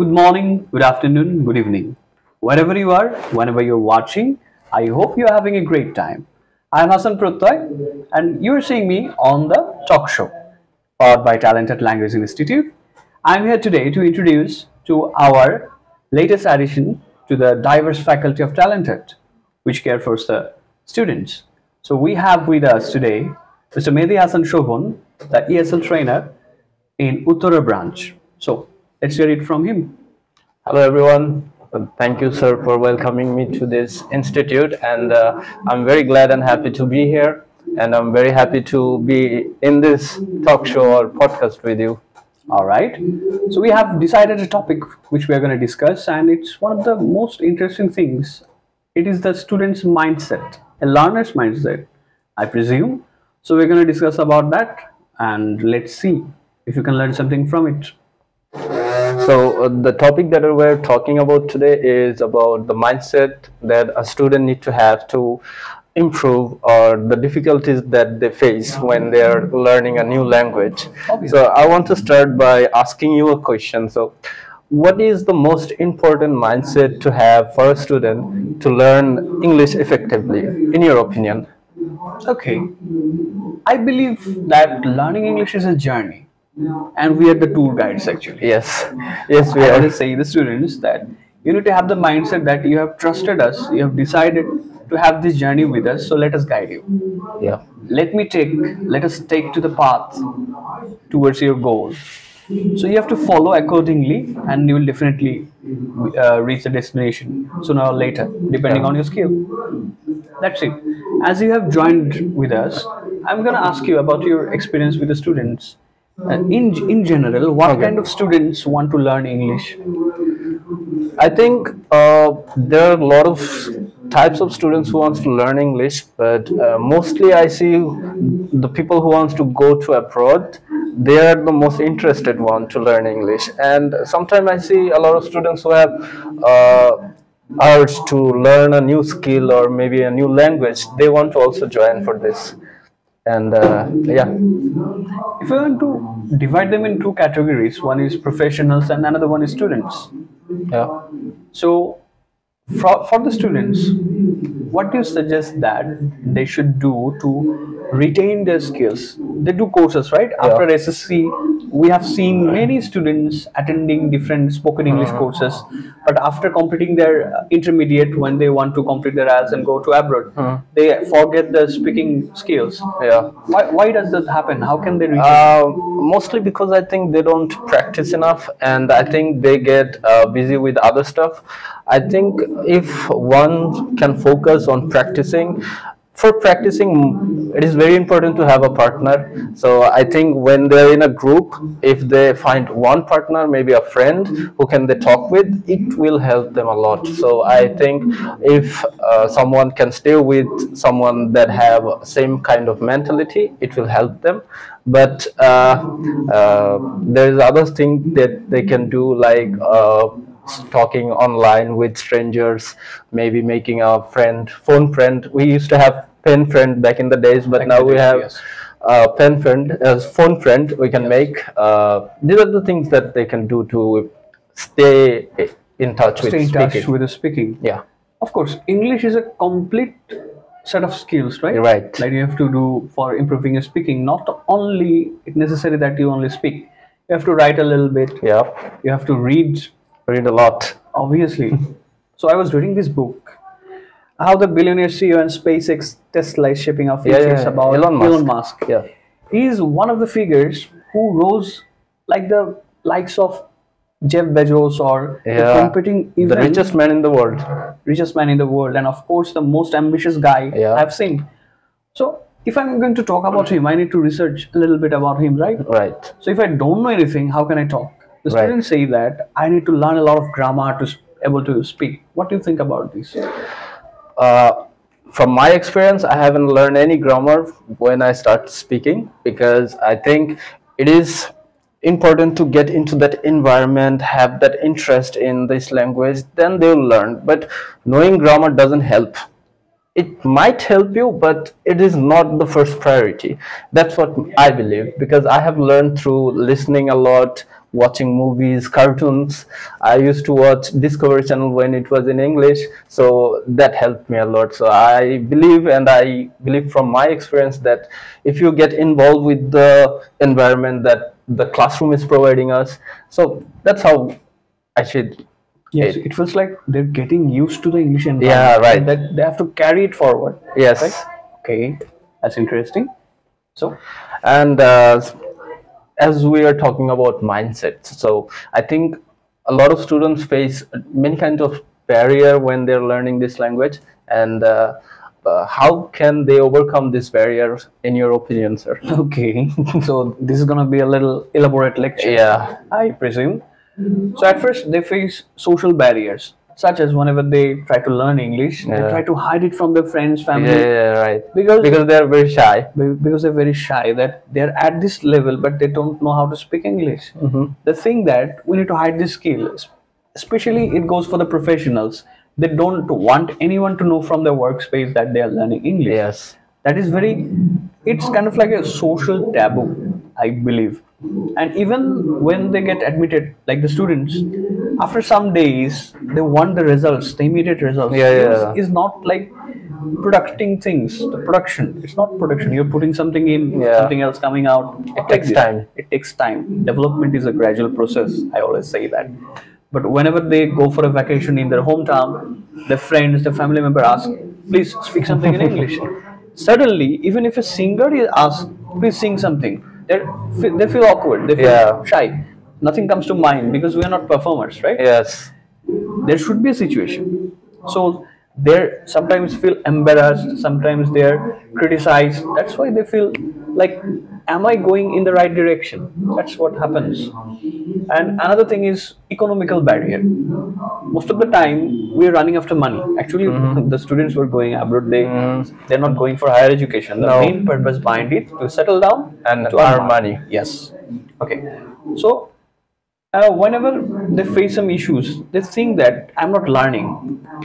good morning, good afternoon, good evening. Wherever you are, whenever you're watching, I hope you're having a great time. I'm Hassan Protoy, and you're seeing me on the talk show powered by Talented Language Institute. I'm here today to introduce to our latest addition to the diverse faculty of Talented, which care for the students. So we have with us today Mr. Mehdi Hassan Shobhan, the ESL trainer in Uttara branch. So let's hear it from him. Hello everyone. Thank you, sir, for welcoming me to this institute, and I'm very glad and happy to be here, and I'm very happy to be in this talk show or podcast with you. All right. So we have decided a topic which we are going to discuss, and it's one of the most interesting things. It is the student's mindset, a learner's mindset, I presume. So we're going to discuss about that, and let's see if you can learn something from it. So the topic that we're talking about today is about the mindset that a student needs to have to improve, or the difficulties that they face when they're learning a new language. Obviously. So I want to start by asking you a question. So what is the most important mindset to have for a student to learn English effectively, in your opinion? Okay. I believe that learning English is a journey, and we are the tour guides actually. Yes, we I are. always say the students that you need to have the mindset that you have trusted us, you have decided to have this journey with us, so let us guide you. Yeah. Let us take to the path towards your goal. So you have to follow accordingly, and you will definitely reach the destination sooner or later, depending on your skill. That's it. As you have joined with us, I'm gonna ask you about your experience with the students. In general, what Okay. kind of students want to learn English? I think there are a lot of types of students who wants to learn English, but mostly I see the people who wants to go to abroad. They are the most interested one to learn English, and sometimes I see a lot of students who have urge to learn a new skill or maybe a new language. They want to also join for this, and yeah. If you want to divide them in two categories, one is professionals and another one is students. Yeah. So, for the students, what do you suggest that they should do to retain their skills? They do courses, right? After SSC, we have seen many students attending different spoken English courses, but after completing their intermediate, when they want to complete their IELTS and go to abroad, they forget the speaking skills. Yeah. Why does that happen? How can they retain? Mostly because I think they don't practice enough, and I think they get busy with other stuff. I think if one can focus on practicing, for practicing, it is very important to have a partner. So I think when they're in a group, if they find one partner, maybe a friend who can they talk with, it will help them a lot. So I think if someone can stay with someone that have same kind of mentality, it will help them. But there is other thing that they can do, like talking online with strangers, maybe making a phone friend. We used to have pen friend back in the days, but now we have Yes. pen friend as phone friend we can make. These are the things that they can do to stay in touch with Stay in touch speaking. with the speaking. Yeah, Of course, English is a complete set of skills, right? Right. Like you have to do for improving your speaking. Not only it necessary that you only speak. You have to write a little bit. yeah. You have to read, Read a lot. obviously. So I was reading this book, how the billionaire CEO and SpaceX Tesla is shaping our future. Yeah, It's yeah, about Elon Musk. Yeah. He is one of the figures who rose like the likes of Jeff Bezos or the Yeah. competing The even richest man in the world. richest man in the world, and of course the most ambitious guy Yeah. I've seen. So if I'm going to talk about him, I need to research a little bit about him, right? Right. So if I don't know anything, how can I talk? The Right. students say that I need to learn a lot of grammar to able to speak. What do you think about this? From my experience, I haven't learned any grammar when I start speaking, because I think it is important to get into that environment, have that interest in this language, then they'll learn. But knowing grammar doesn't help. It might help you, but it is not the first priority. That's what I believe, because I have learned through listening a lot, watching movies, cartoons. I used to watch Discovery Channel when it was in English, so that helped me a lot. So I believe, and I believe from my experience, that if you get involved with the environment that the classroom is providing us, so that's how I should. Yes, it feels like they're getting used to the English Yeah, environment. right. And that they have to carry it forward. Yes. Right? Okay, that's interesting. So, And as we are talking about mindsets, so I think a lot of students face many kinds of barrier when they're learning this language, and how can they overcome this barrier in your opinion, sir? okay, so this is gonna be a little elaborate lecture, Yeah. I presume. So at first they face social barriers, such as whenever they try to learn English, they Yeah. try to hide it from their friends, family, Yeah, right. because Because they're very shy. because they're very shy that they're at this level but they don't know how to speak English. They think that we need to hide this skill. Especially it goes for the professionals. They don't want anyone to know from their workspace that they are learning English. Yes. That is very, it's kind of like a social taboo, I believe. And even when they get admitted, like the students, after some days, they want the results, the immediate results. Yeah, yeah. It's not like producing things, the production. It's not production. You're putting something in, Yeah. something else coming out. It takes time. It takes time. Development is a gradual process. I always say that. But whenever they go for a vacation in their hometown, their friends, their family member ask, please speak something in English. Suddenly, even if a singer is asked, please sing something, they feel awkward, they feel Yeah. shy. Nothing comes to mind because we are not performers, right? Yes. There should be a situation. So they sometimes feel embarrassed, sometimes they're criticized. That's why they feel like, am I going in the right direction? That's what happens. And another thing is economical barrier. Most of the time we're running after money. Actually, the students who are going abroad, they're not going for higher education. The No. main purpose behind it to settle down And to earn money. Yes. Okay. So whenever they face some issues, they think that I'm not learning.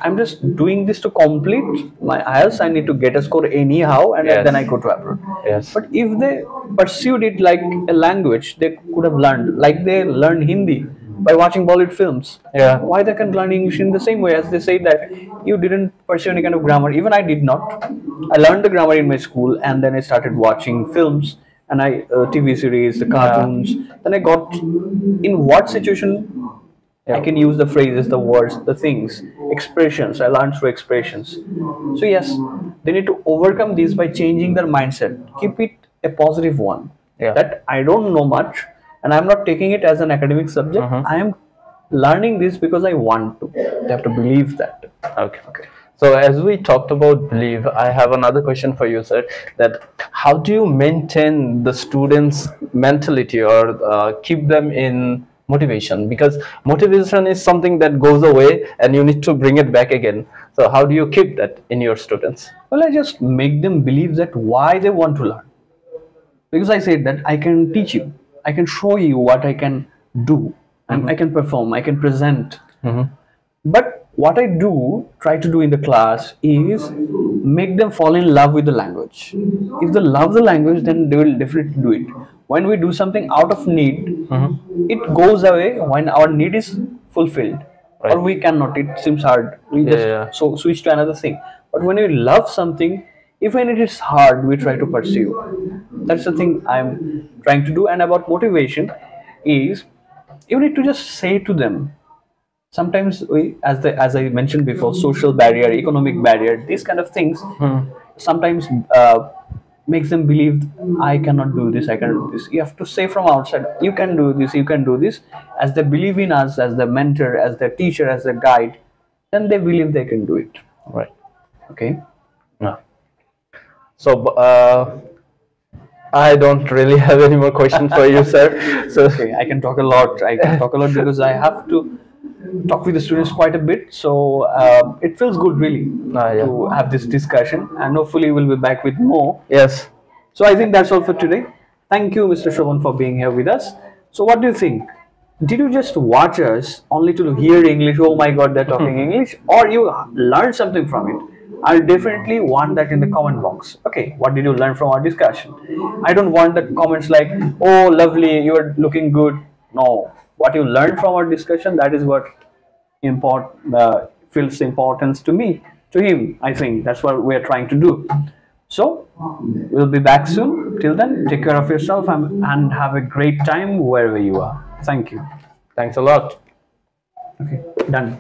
I'm just doing this to complete my IELTS. I need to get a score anyhow, and Yes. then I go to abroad. Yes. But if they pursued it like a language, they could have learned, like they learned Hindi by watching Bollywood films. Yeah. Why they can learn English in the same way as they say that you didn't pursue any kind of grammar. Even I did not. I learned the grammar in my school, and then I started watching films and TV series, the cartoons. Then I got in what situation I can use the phrases, the words, the things, expressions. I learned through expressions. So yes, they need to overcome this by changing their mindset. Keep it a positive one. Yeah. That I don't know much, and I'm not taking it as an academic subject. I am learning this because I want to. They have to believe that. Okay. So as we talked about belief, I have another question for you, sir. That how do you maintain the students' mentality or keep them in motivation? Because motivation is something that goes away and you need to bring it back again. So how do you keep that in your students? Well, I just make them believe that why they want to learn. Because I said that I can teach you, I can show you what I can do, and I can perform, I can present. But what I try to do in the class is make them fall in love with the language. If they love the language, then they will definitely do it. When we do something out of need, it goes away when our need is fulfilled. Right. Or we cannot, it seems hard. We just so switch to another thing. But when we love something, even if it is hard, we try to pursue. That's the thing I'm trying to do. And about motivation is, you need to just say to them. Sometimes we, as I mentioned before, social barrier, economic barrier, these kind of things sometimes makes them believe I cannot do this, I cannot do this. You have to say from outside, you can do this, you can do this. As they believe in us, as the mentor, as the teacher, as the guide, then they believe they can do it. Right. Okay. No. So I don't really have any more questions for you, sir. So Okay, I can talk a lot. I can talk a lot because I have to talk with the students quite a bit. So it feels good, really, yeah. to have this discussion. And hopefully, we'll be back with more. Yes. So I think that's all for today. Thank you, Mr. Shobhan, for being here with us. So what do you think? Did you just watch us only to hear English? Oh my God, they're talking English, or you learned something from it? I'll definitely want that in the comment box. Okay, what did you learn from our discussion? I don't want the comments like, oh, lovely, you are looking good. No, what you learned from our discussion, that is what feels importance to me, to him. I think that's what we're trying to do. So we'll be back soon. Till then, take care of yourself and have a great time wherever you are. Thank you. Thanks a lot. Okay, done.